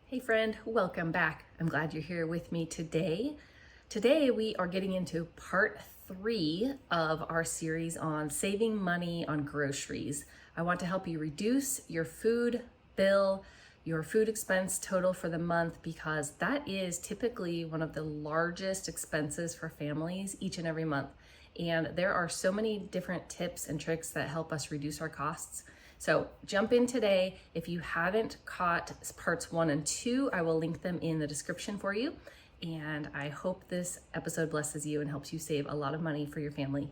Hey friend, welcome back. I'm glad you're here with me today. Today we are getting into part 3 of our series on saving money on groceries. I want to help you reduce your food bill, your food expense total for the month, because that is typically one of the largest expenses for families each and every month. And there are so many different tips and tricks that help us reduce our costs. So jump in today. If you haven't caught parts 1 and 2, I will link them in the description for you. And I hope this episode blesses you and helps you save a lot of money for your family.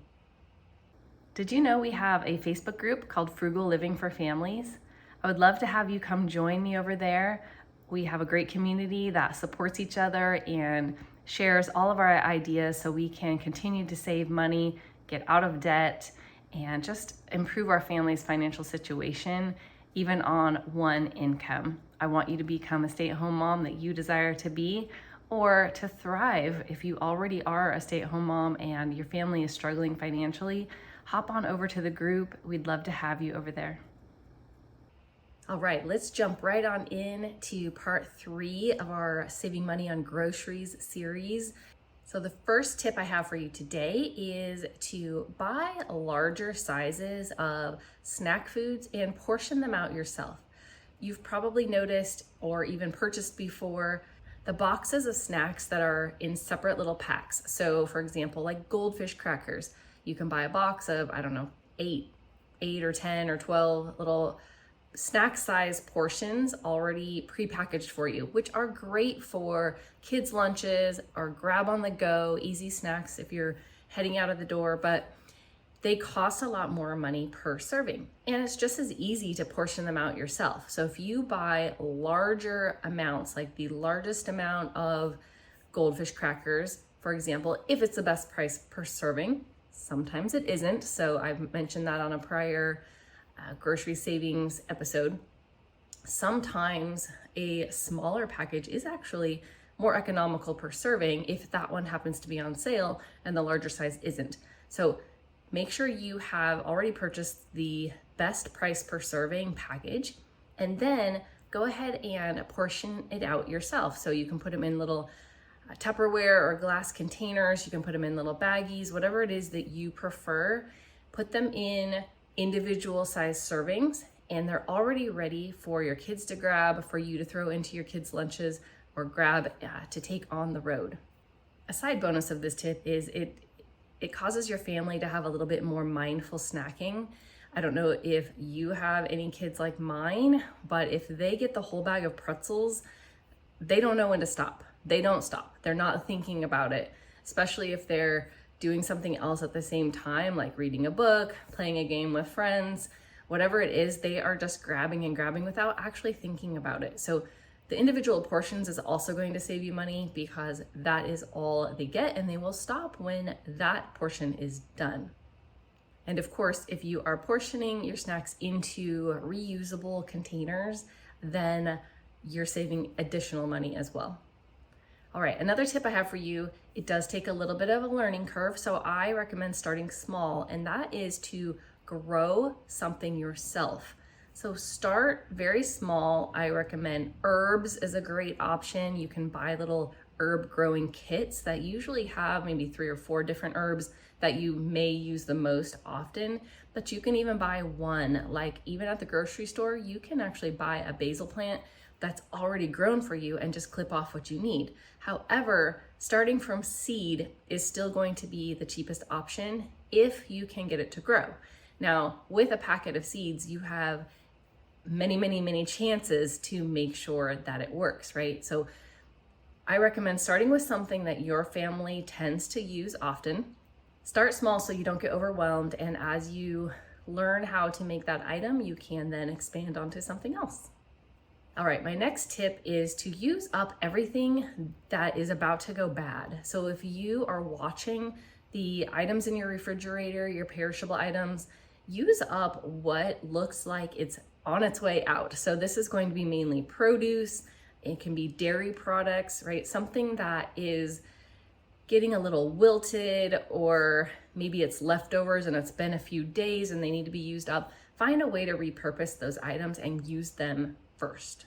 Did you know we have a Facebook group called Frugal Living for Families? I would love to have you come join me over there. We have a great community that supports each other and shares all of our ideas so we can continue to save money, get out of debt, and just improve our family's financial situation, even on one income. I want you to become a stay-at-home mom that you desire to be, or to thrive. If you already are a stay-at-home mom and your family is struggling financially, hop on over to the group. We'd love to have you over there. All right, let's jump right on in to part 3 of our Saving Money on Groceries series. So the first tip I have for you today is to buy larger sizes of snack foods and portion them out yourself. You've probably noticed or even purchased before the boxes of snacks that are in separate little packs. So for example, like goldfish crackers, you can buy a box of, I don't know, 8 or 10 or 12 little snack size portions already pre-packaged for you, which are great for kids' lunches or grab on the go, easy snacks if you're heading out of the door, but they cost a lot more money per serving. And it's just as easy to portion them out yourself. So if you buy larger amounts, like the largest amount of goldfish crackers, for example, if it's the best price per serving, sometimes it isn't. So I've mentioned that on a prior grocery savings episode. Sometimes a smaller package is actually more economical per serving if that one happens to be on sale and the larger size isn't. So make sure you have already purchased the best price per serving package, and then go ahead and portion it out yourself. So you can put them in little Tupperware or glass containers. You can put them in little baggies, whatever it is that you prefer. Put them in individual size servings, and they're already ready for your kids to grab, for you to throw into your kids' lunches, or grab to take on the road. A side bonus of this tip is it causes your family to have a little bit more mindful snacking. I don't know if you have any kids like mine, but if they get the whole bag of pretzels, they don't know when to stop. They don't stop. They're not thinking about it, especially if they're doing something else at the same time, like reading a book, playing a game with friends, whatever it is, they are just grabbing and grabbing without actually thinking about it. So the individual portions is also going to save you money, because that is all they get, and they will stop when that portion is done. And of course, if you are portioning your snacks into reusable containers, then you're saving additional money as well. All right, another tip I have for you, it does take a little bit of a learning curve, so I recommend starting small, and that is to grow something yourself. So start very small. I recommend herbs is a great option. You can buy little herb growing kits that usually have maybe 3 or 4 different herbs that you may use the most often, but you can even buy one. Like even at the grocery store, you can actually buy a basil plant that's already grown for you and just clip off what you need. However, starting from seed is still going to be the cheapest option if you can get it to grow. Now, with a packet of seeds, you have many chances to make sure that it works, right? So I recommend starting with something that your family tends to use often. Start small so you don't get overwhelmed, and as you learn how to make that item, you can then expand onto something else. All right, my next tip is to use up everything that is about to go bad. So if you are watching the items in your refrigerator, your perishable items, use up what looks like it's on its way out. So this is going to be mainly produce. It can be dairy products, right? Something that is getting a little wilted, or maybe it's leftovers and it's been a few days and they need to be used up. Find a way to repurpose those items and use them first.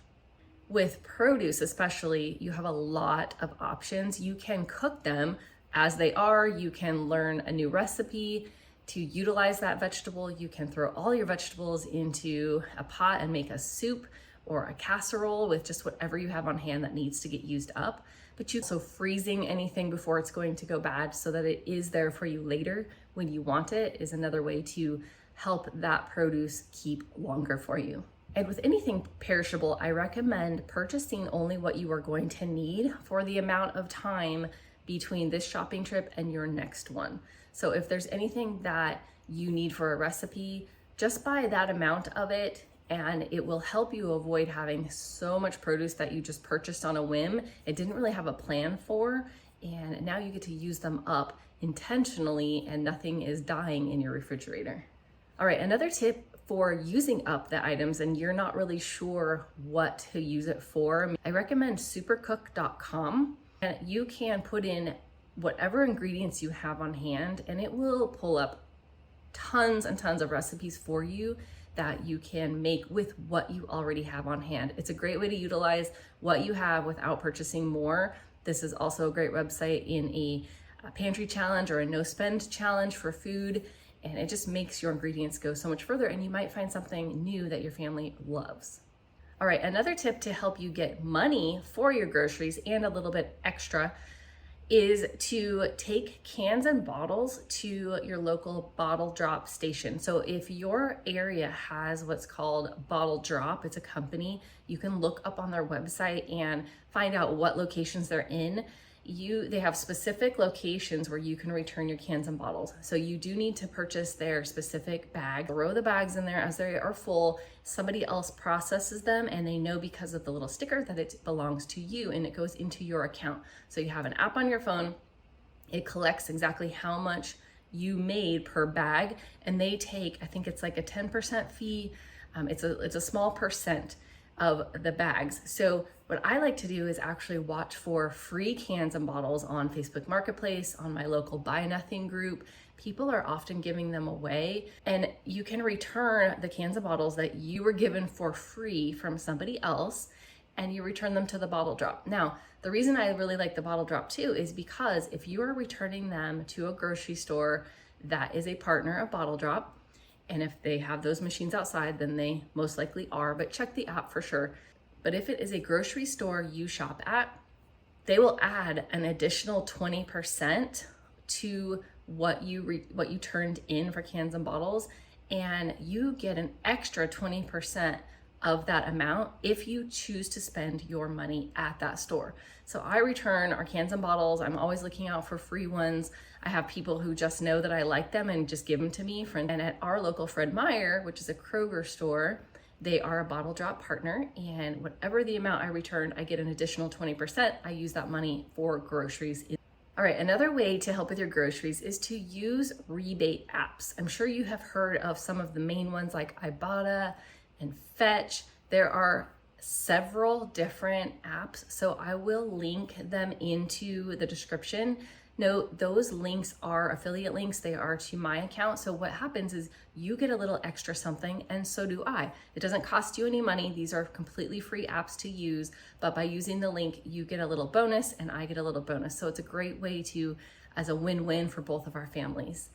With produce especially, you have a lot of options. You can cook them as they are. You can learn a new recipe to utilize that vegetable. You can throw all your vegetables into a pot and make a soup or a casserole with just whatever you have on hand that needs to get used up. But you also freezing anything before it's going to go bad so that it is there for you later when you want it is another way to help that produce keep longer for you. And with anything perishable, I recommend purchasing only what you are going to need for the amount of time between this shopping trip and your next one. So if there's anything that you need for a recipe, just buy that amount of it and it will help you avoid having so much produce that you just purchased on a whim. It didn't really have a plan for, and now you get to use them up intentionally and nothing is dying in your refrigerator. All right, another tip for using up the items and you're not really sure what to use it for, I recommend supercook.com. And you can put in whatever ingredients you have on hand and it will pull up tons and tons of recipes for you that you can make with what you already have on hand. It's a great way to utilize what you have without purchasing more. This is also a great website in a pantry challenge or a no spend challenge for food. And it just makes your ingredients go so much further and you might find something new that your family loves. All right, another tip to help you get money for your groceries and a little bit extra is to take cans and bottles to your local bottle drop station. So if your area has what's called Bottle Drop, it's a company, you can look up on their website and find out what locations they're in. They have specific locations where you can return your cans and bottles. So you do need to purchase their specific bag, throw the bags in there as they are full. Somebody else processes them and they know because of the little sticker that it belongs to you and it goes into your account. So you have an app on your phone. It collects exactly how much you made per bag and they take, I think it's like a 10% fee. It's a small percent of the bags. So what I like to do is actually watch for free cans and bottles on Facebook Marketplace, on my local Buy Nothing group. People are often giving them away and you can return the cans and bottles that you were given for free from somebody else and you return them to the bottle drop. Now, the reason I really like the bottle drop too is because if you are returning them to a grocery store that is a partner of Bottle Drop, and if they have those machines outside, then they most likely are, but check the app for sure. But if it is a grocery store you shop at, they will add an additional 20% to what you turned in for cans and bottles, and you get an extra 20% of that amount if you choose to spend your money at that store. So I return our cans and bottles. I'm always looking out for free ones. I have people who just know that I like them and just give them to me. And at our local Fred Meyer, which is a Kroger store, they are a Bottle Drop partner, and whatever the amount I return, I get an additional 20%. I use that money for groceries. All right, another way to help with your groceries is to use rebate apps. I'm sure you have heard of some of the main ones like Ibotta and Fetch. There are several different apps, so I will link them into the description. Note, those links are affiliate links. They are to my account. So what happens is you get a little extra something and so do I. It doesn't cost you any money. These are completely free apps to use, but by using the link, you get a little bonus and I get a little bonus. So it's a great way to, as a win-win for both of our families.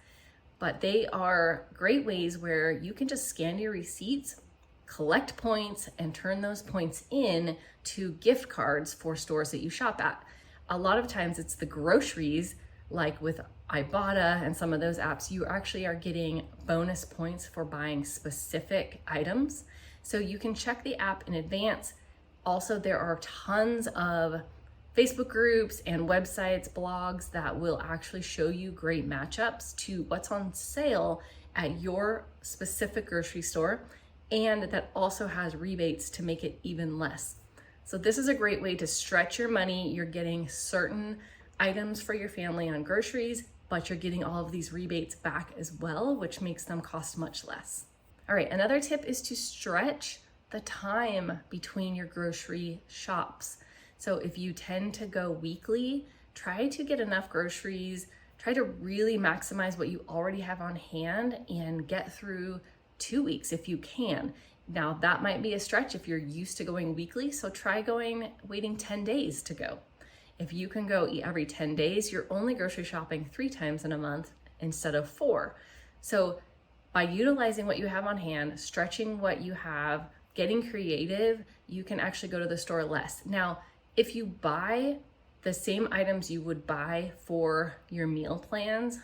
But they are great ways where you can just scan your receipts, collect points, and turn those points in to gift cards for stores that you shop at. A lot of times it's the groceries, like with Ibotta and some of those apps, you actually are getting bonus points for buying specific items. So you can check the app in advance. Also, there are tons of Facebook groups and websites, blogs that will actually show you great matchups to what's on sale at your specific grocery store, and that also has rebates to make it even less. So this is a great way to stretch your money. You're getting certain items for your family on groceries, but you're getting all of these rebates back as well, which makes them cost much less. All right, another tip is to stretch the time between your grocery shops. So if you tend to go weekly, try to get enough groceries, try to really maximize what you already have on hand and get through 2 weeks if you can. Now that might be a stretch if you're used to going weekly, so try waiting 10 days to go. If you can go every 10 days, you're only grocery shopping 3 times in a month instead of 4. So by utilizing what you have on hand, stretching what you have, getting creative, you can actually go to the store less. Now, if you buy the same items you would buy for your meal plans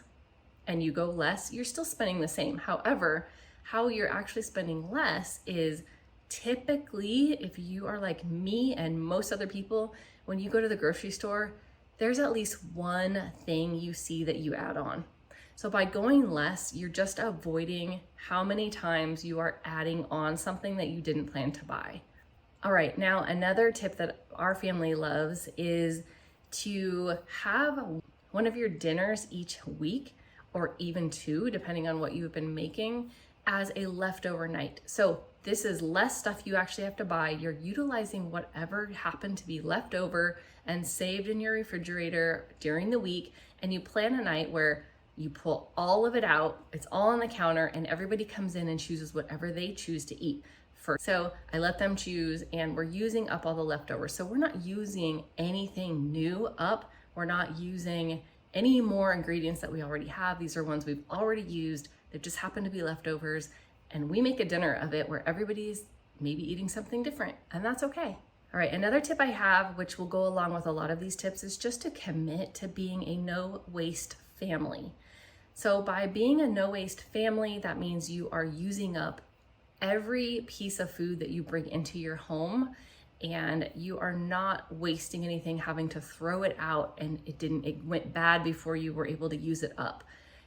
and you go less, you're still spending the same. However, how you're actually spending less is typically, if you are like me and most other people, when you go to the grocery store, there's at least one thing you see that you add on. So by going less, you're just avoiding how many times you are adding on something that you didn't plan to buy. All right, now another tip that our family loves is to have one of your dinners each week, or even 2, depending on what you've been making, as a leftover night. So this is less stuff you actually have to buy. You're utilizing whatever happened to be left over and saved in your refrigerator during the week, and you plan a night where you pull all of it out, it's all on the counter, and everybody comes in and chooses whatever they choose to eat first. So I let them choose, and we're using up all the leftovers. So we're not using anything new up. We're not using any more ingredients that we already have. These are ones we've already used that just happen to be leftovers, and we make a dinner of it where everybody's maybe eating something different, and that's okay. All right, another tip I have, which will go along with a lot of these tips, is just to commit to being a no-waste family. So by being a no-waste family, that means you are using up every piece of food that you bring into your home, and you are not wasting anything, having to throw it out and it went bad before you were able to use it up.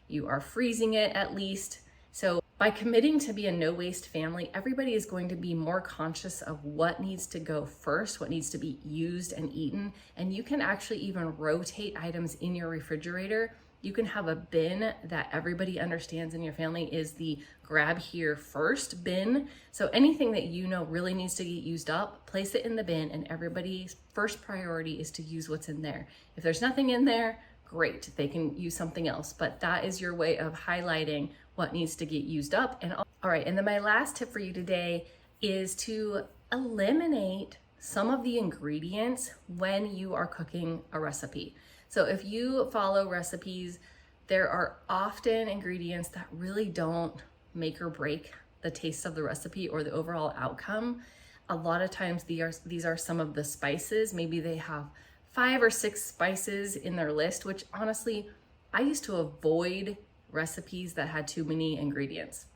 You are freezing it at least. So by committing to be a no-waste family, everybody is going to be more conscious of what needs to go first, what needs to be used and eaten. And you can actually even rotate items in your refrigerator. You can have a bin that everybody understands in your family is the grab here first bin. So anything that you know really needs to get used up, place it in the bin, and everybody's first priority is to use what's in there. If there's nothing in there, great, they can use something else, but that is your way of highlighting what needs to get used up. And all right, and then my last tip for you today is to eliminate some of the ingredients when you are cooking a recipe. So if you follow recipes, there are often ingredients that really don't make or break the taste of the recipe or the overall outcome. A lot of times these are some of the spices. Maybe they have 5 or 6 spices in their list, which honestly, I used to avoid recipes that had too many ingredients.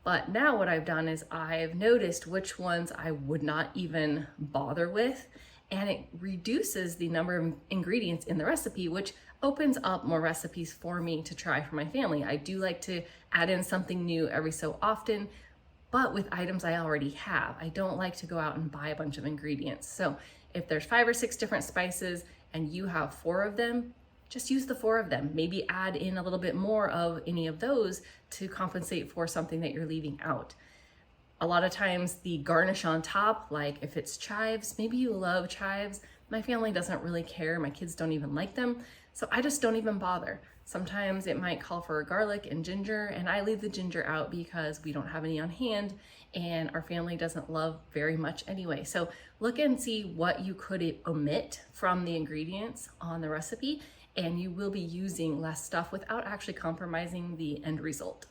But now what I've done is I've noticed which ones I would not even bother with, and it reduces the number of ingredients in the recipe, which opens up more recipes for me to try for my family. I do like to add in something new every so often, but with items I already have. I don't like to go out and buy a bunch of ingredients. So if there's 5 or 6 different spices and you have 4 of them, just use the 4 of them. Maybe add in a little bit more of any of those to compensate for something that you're leaving out. A lot of times the garnish on top, like if it's chives, maybe you love chives. My family doesn't really care. My kids don't even like them. So I just don't even bother. Sometimes it might call for garlic and ginger, and I leave the ginger out because we don't have any on hand and our family doesn't love very much anyway. So look and see what you could omit from the ingredients on the recipe, and you will be using less stuff without actually compromising the end result.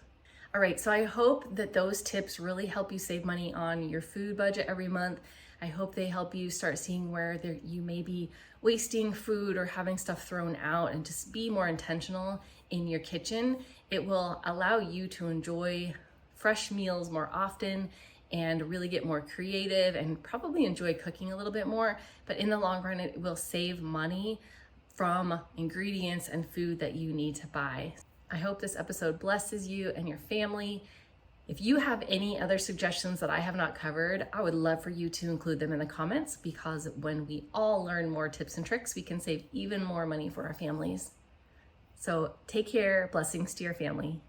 All right, so I hope that those tips really help you save money on your food budget every month. I hope they help you start seeing where you may be wasting food or having stuff thrown out, and just be more intentional in your kitchen. It will allow you to enjoy fresh meals more often and really get more creative and probably enjoy cooking a little bit more. But in the long run, it will save money from ingredients and food that you need to buy. I hope this episode blesses you and your family. If you have any other suggestions that I have not covered, I would love for you to include them in the comments, because when we all learn more tips and tricks, we can save even more money for our families. So take care, blessings to your family.